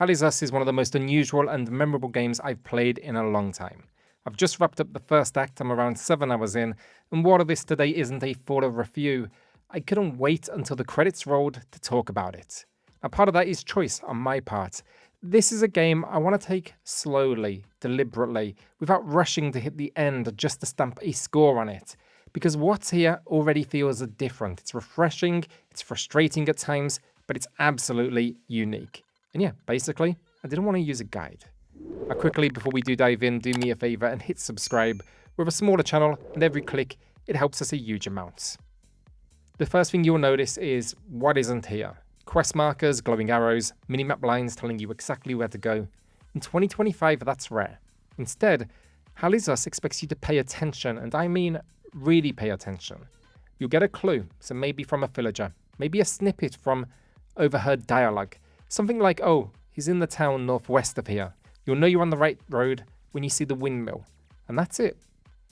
Alzas is one of the most unusual and memorable games I've played in a long time. I've just wrapped up the first act, I'm around 7 hours in, and while this today isn't a full review, I couldn't wait until the credits rolled to talk about it. Now, part of that is choice on my part. This is a game I want to take slowly, deliberately, without rushing to hit the end just to stamp a score on it. Because what's here already feels different. It's refreshing, it's frustrating at times, but it's absolutely unique. And yeah, basically, I didn't want to use a guide. Now quickly, before we do dive in, do me a favor and hit subscribe. We're a smaller channel, and every click, it helps us a huge amount. The first thing you'll notice is what isn't here. Quest markers, glowing arrows, minimap lines telling you exactly where to go. In 2025, that's rare. Instead, Alzas expects you to pay attention, and I mean really pay attention. You'll get a clue, so maybe from a villager, maybe a snippet from overheard dialogue. Something like, oh, he's in the town northwest of here. You'll know you're on the right road when you see the windmill. And that's it.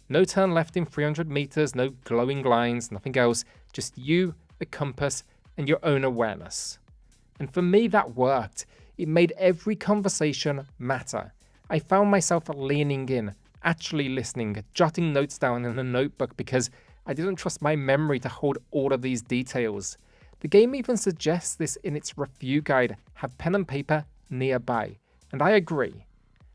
No turn left in 300 meters, no glowing lines, nothing else. Just you, the compass, and your own awareness. And for me, that worked. It made every conversation matter. I found myself leaning in, actually listening, jotting notes down in a notebook because I didn't trust my memory to hold all of these details. The game even suggests this in its review guide, have pen and paper nearby, and I agree.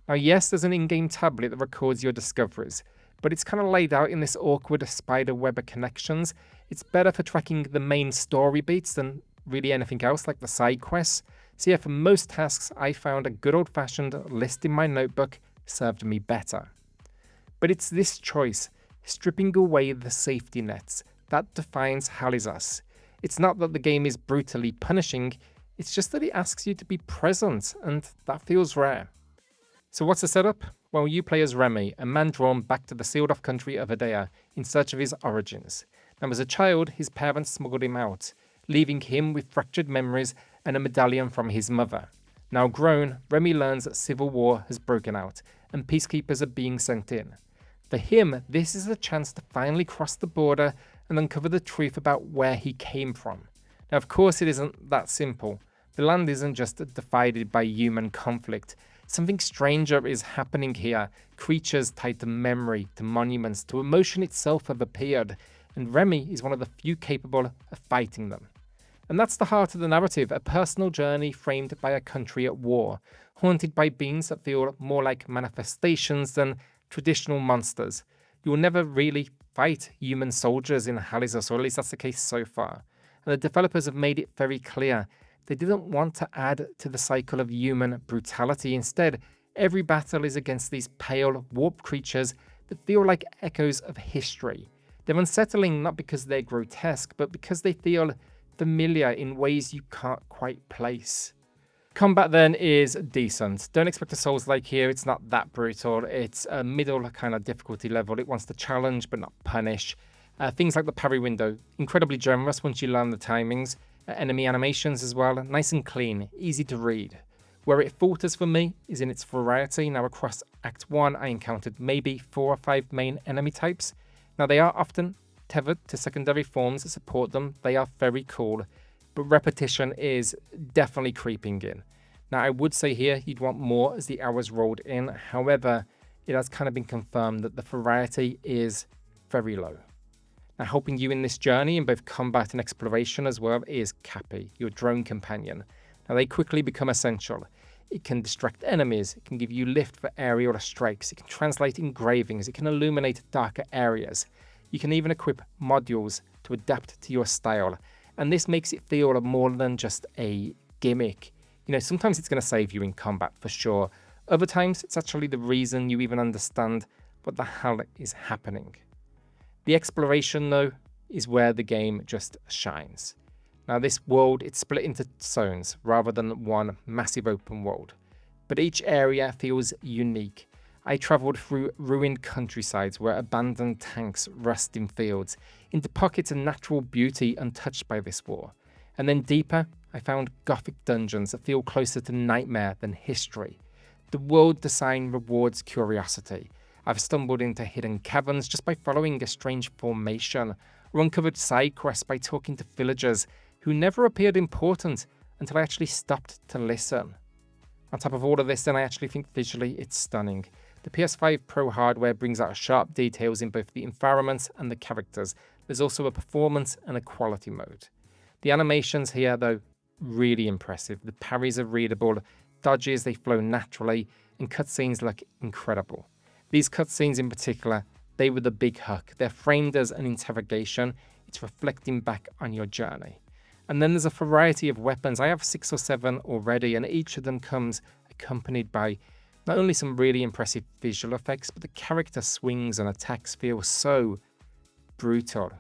Now yes, there's an in-game tablet that records your discoveries, but it's kind of laid out in this awkward spider web of connections. It's better for tracking the main story beats than really anything else like the side quests. So yeah, for most tasks, I found a good old-fashioned list in my notebook served me better. But it's this choice, stripping away the safety nets, that defines Alzas. It's not that the game is brutally punishing, it's just that it asks you to be present, and that feels rare. So what's the setup? Well, you play as Remy, a man drawn back to the sealed-off country of Adea in search of his origins. Now, as a child, his parents smuggled him out, leaving him with fractured memories and a medallion from his mother. Now grown, Remy learns that civil war has broken out, and peacekeepers are being sent in. For him, this is a chance to finally cross the border and uncover the truth about where he came from. Now, of course, it isn't that simple. The land isn't just divided by human conflict. Something stranger is happening here. Creatures tied to memory, to monuments, to emotion itself have appeared, and Remy is one of the few capable of fighting them. And that's the heart of the narrative, a personal journey framed by a country at war, haunted by beings that feel more like manifestations than traditional monsters. You will never really fight human soldiers in Alzas, or at least that's the case so far. And the developers have made it very clear they didn't want to add to the cycle of human brutality. Instead, every battle is against these pale, warped creatures that feel like echoes of history. They're unsettling not because they're grotesque, but because they feel familiar in ways you can't quite place. Combat then is decent. Don't expect a Souls-like here, it's not that brutal. It's a middle kind of difficulty level. It wants to challenge but not punish. Things like the parry window, incredibly generous once you learn the timings. Enemy animations as well, nice and clean, easy to read. Where it falters for me is in its variety. Now across Act 1 I encountered maybe 4 or 5 main enemy types. Now they are often tethered to secondary forms that support them, they are very cool, but repetition is definitely creeping in. Now I would say here you'd want more as the hours rolled in, however it has kind of been confirmed that the variety is very low. Now helping you in this journey in both combat and exploration as well is Cappy, your drone companion. Now they quickly become essential. It can distract enemies, it can give you lift for aerial strikes, it can translate engravings, it can illuminate darker areas. You can even equip modules to adapt to your style, and this makes it feel more than just a gimmick. You know, sometimes it's going to save you in combat for sure. Other times it's actually the reason you even understand what the hell is happening. The exploration, though, is where the game just shines. Now this world, it's split into zones rather than one massive open world, but each area feels unique. I travelled through ruined countrysides where abandoned tanks rust in fields, into pockets of natural beauty untouched by this war. And then deeper, I found gothic dungeons that feel closer to nightmare than history. The world design rewards curiosity. I've stumbled into hidden caverns just by following a strange formation, or uncovered side quests by talking to villagers who never appeared important until I actually stopped to listen. On top of all of this, then I actually think visually it's stunning. The PS5 Pro hardware brings out sharp details in both the environments and the characters. There's also a performance and a quality mode. The animations here, though, really impressive. The parries are readable, dodges, they flow naturally, and cutscenes look incredible. These cutscenes in particular, they were the big hook. They're framed as an interrogation. It's reflecting back on your journey. And then there's a variety of weapons. I have 6 or 7 already, and each of them comes accompanied by not only some really impressive visual effects, but the character swings and attacks feel so brutal.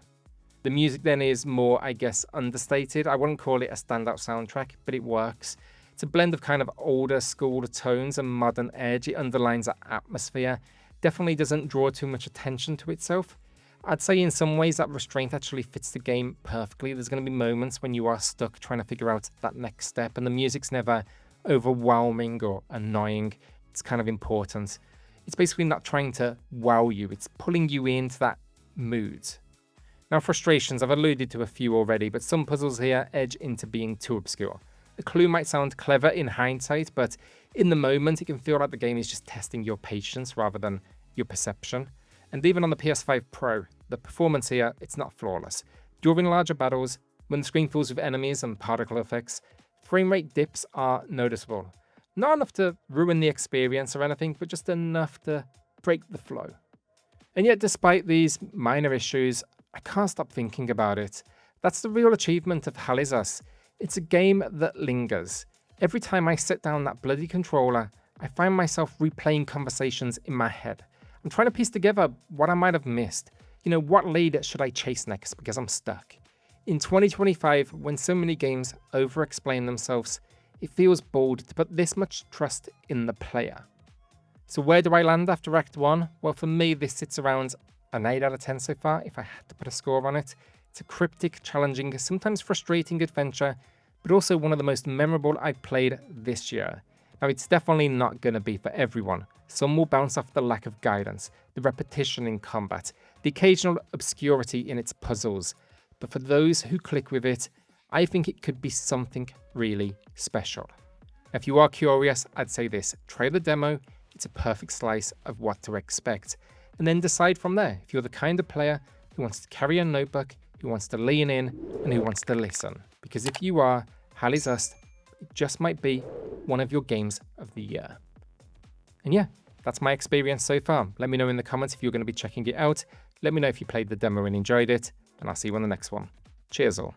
The music then is more, I guess, understated. I wouldn't call it a standout soundtrack, but it works. It's a blend of kind of older school tones and modern edge. It underlines that atmosphere. Definitely doesn't draw too much attention to itself. I'd say in some ways that restraint actually fits the game perfectly. There's going to be moments when you are stuck trying to figure out that next step, and the music's never overwhelming or annoying. It's kind of important. It's basically not trying to wow you, it's pulling you into that mood. Now, frustrations, I've alluded to a few already, but some puzzles here edge into being too obscure. A clue might sound clever in hindsight, but in the moment it can feel like the game is just testing your patience rather than your perception. And even on the PS5 Pro, the performance here, it's not flawless. During larger battles, when the screen fills with enemies and particle effects, frame rate dips are noticeable. Not enough to ruin the experience or anything, but just enough to break the flow. And yet, despite these minor issues, I can't stop thinking about it. That's the real achievement of Alzas. It's a game that lingers. Every time I set down that bloody controller, I find myself replaying conversations in my head. I'm trying to piece together what I might have missed. What lead should I chase next because I'm stuck? In 2025, when so many games over-explain themselves, it feels bold to put this much trust in the player. So where do I land after Act 1? Well, for me, this sits around an 8 out of 10 so far, if I had to put a score on it. It's a cryptic, challenging, sometimes frustrating adventure, but also one of the most memorable I've played this year. Now, it's definitely not going to be for everyone. Some will bounce off the lack of guidance, the repetition in combat, the occasional obscurity in its puzzles. But for those who click with it, I think it could be something really special. If you are curious, I'd say this: try the demo. It's a perfect slice of what to expect. And then decide from there if you're the kind of player who wants to carry a notebook, who wants to lean in, and who wants to listen. Because if you are, Alzas, it just might be one of your games of the year. And yeah, that's my experience so far. Let me know in the comments if you're going to be checking it out. Let me know if you played the demo and enjoyed it, and I'll see you on the next one. Cheers all.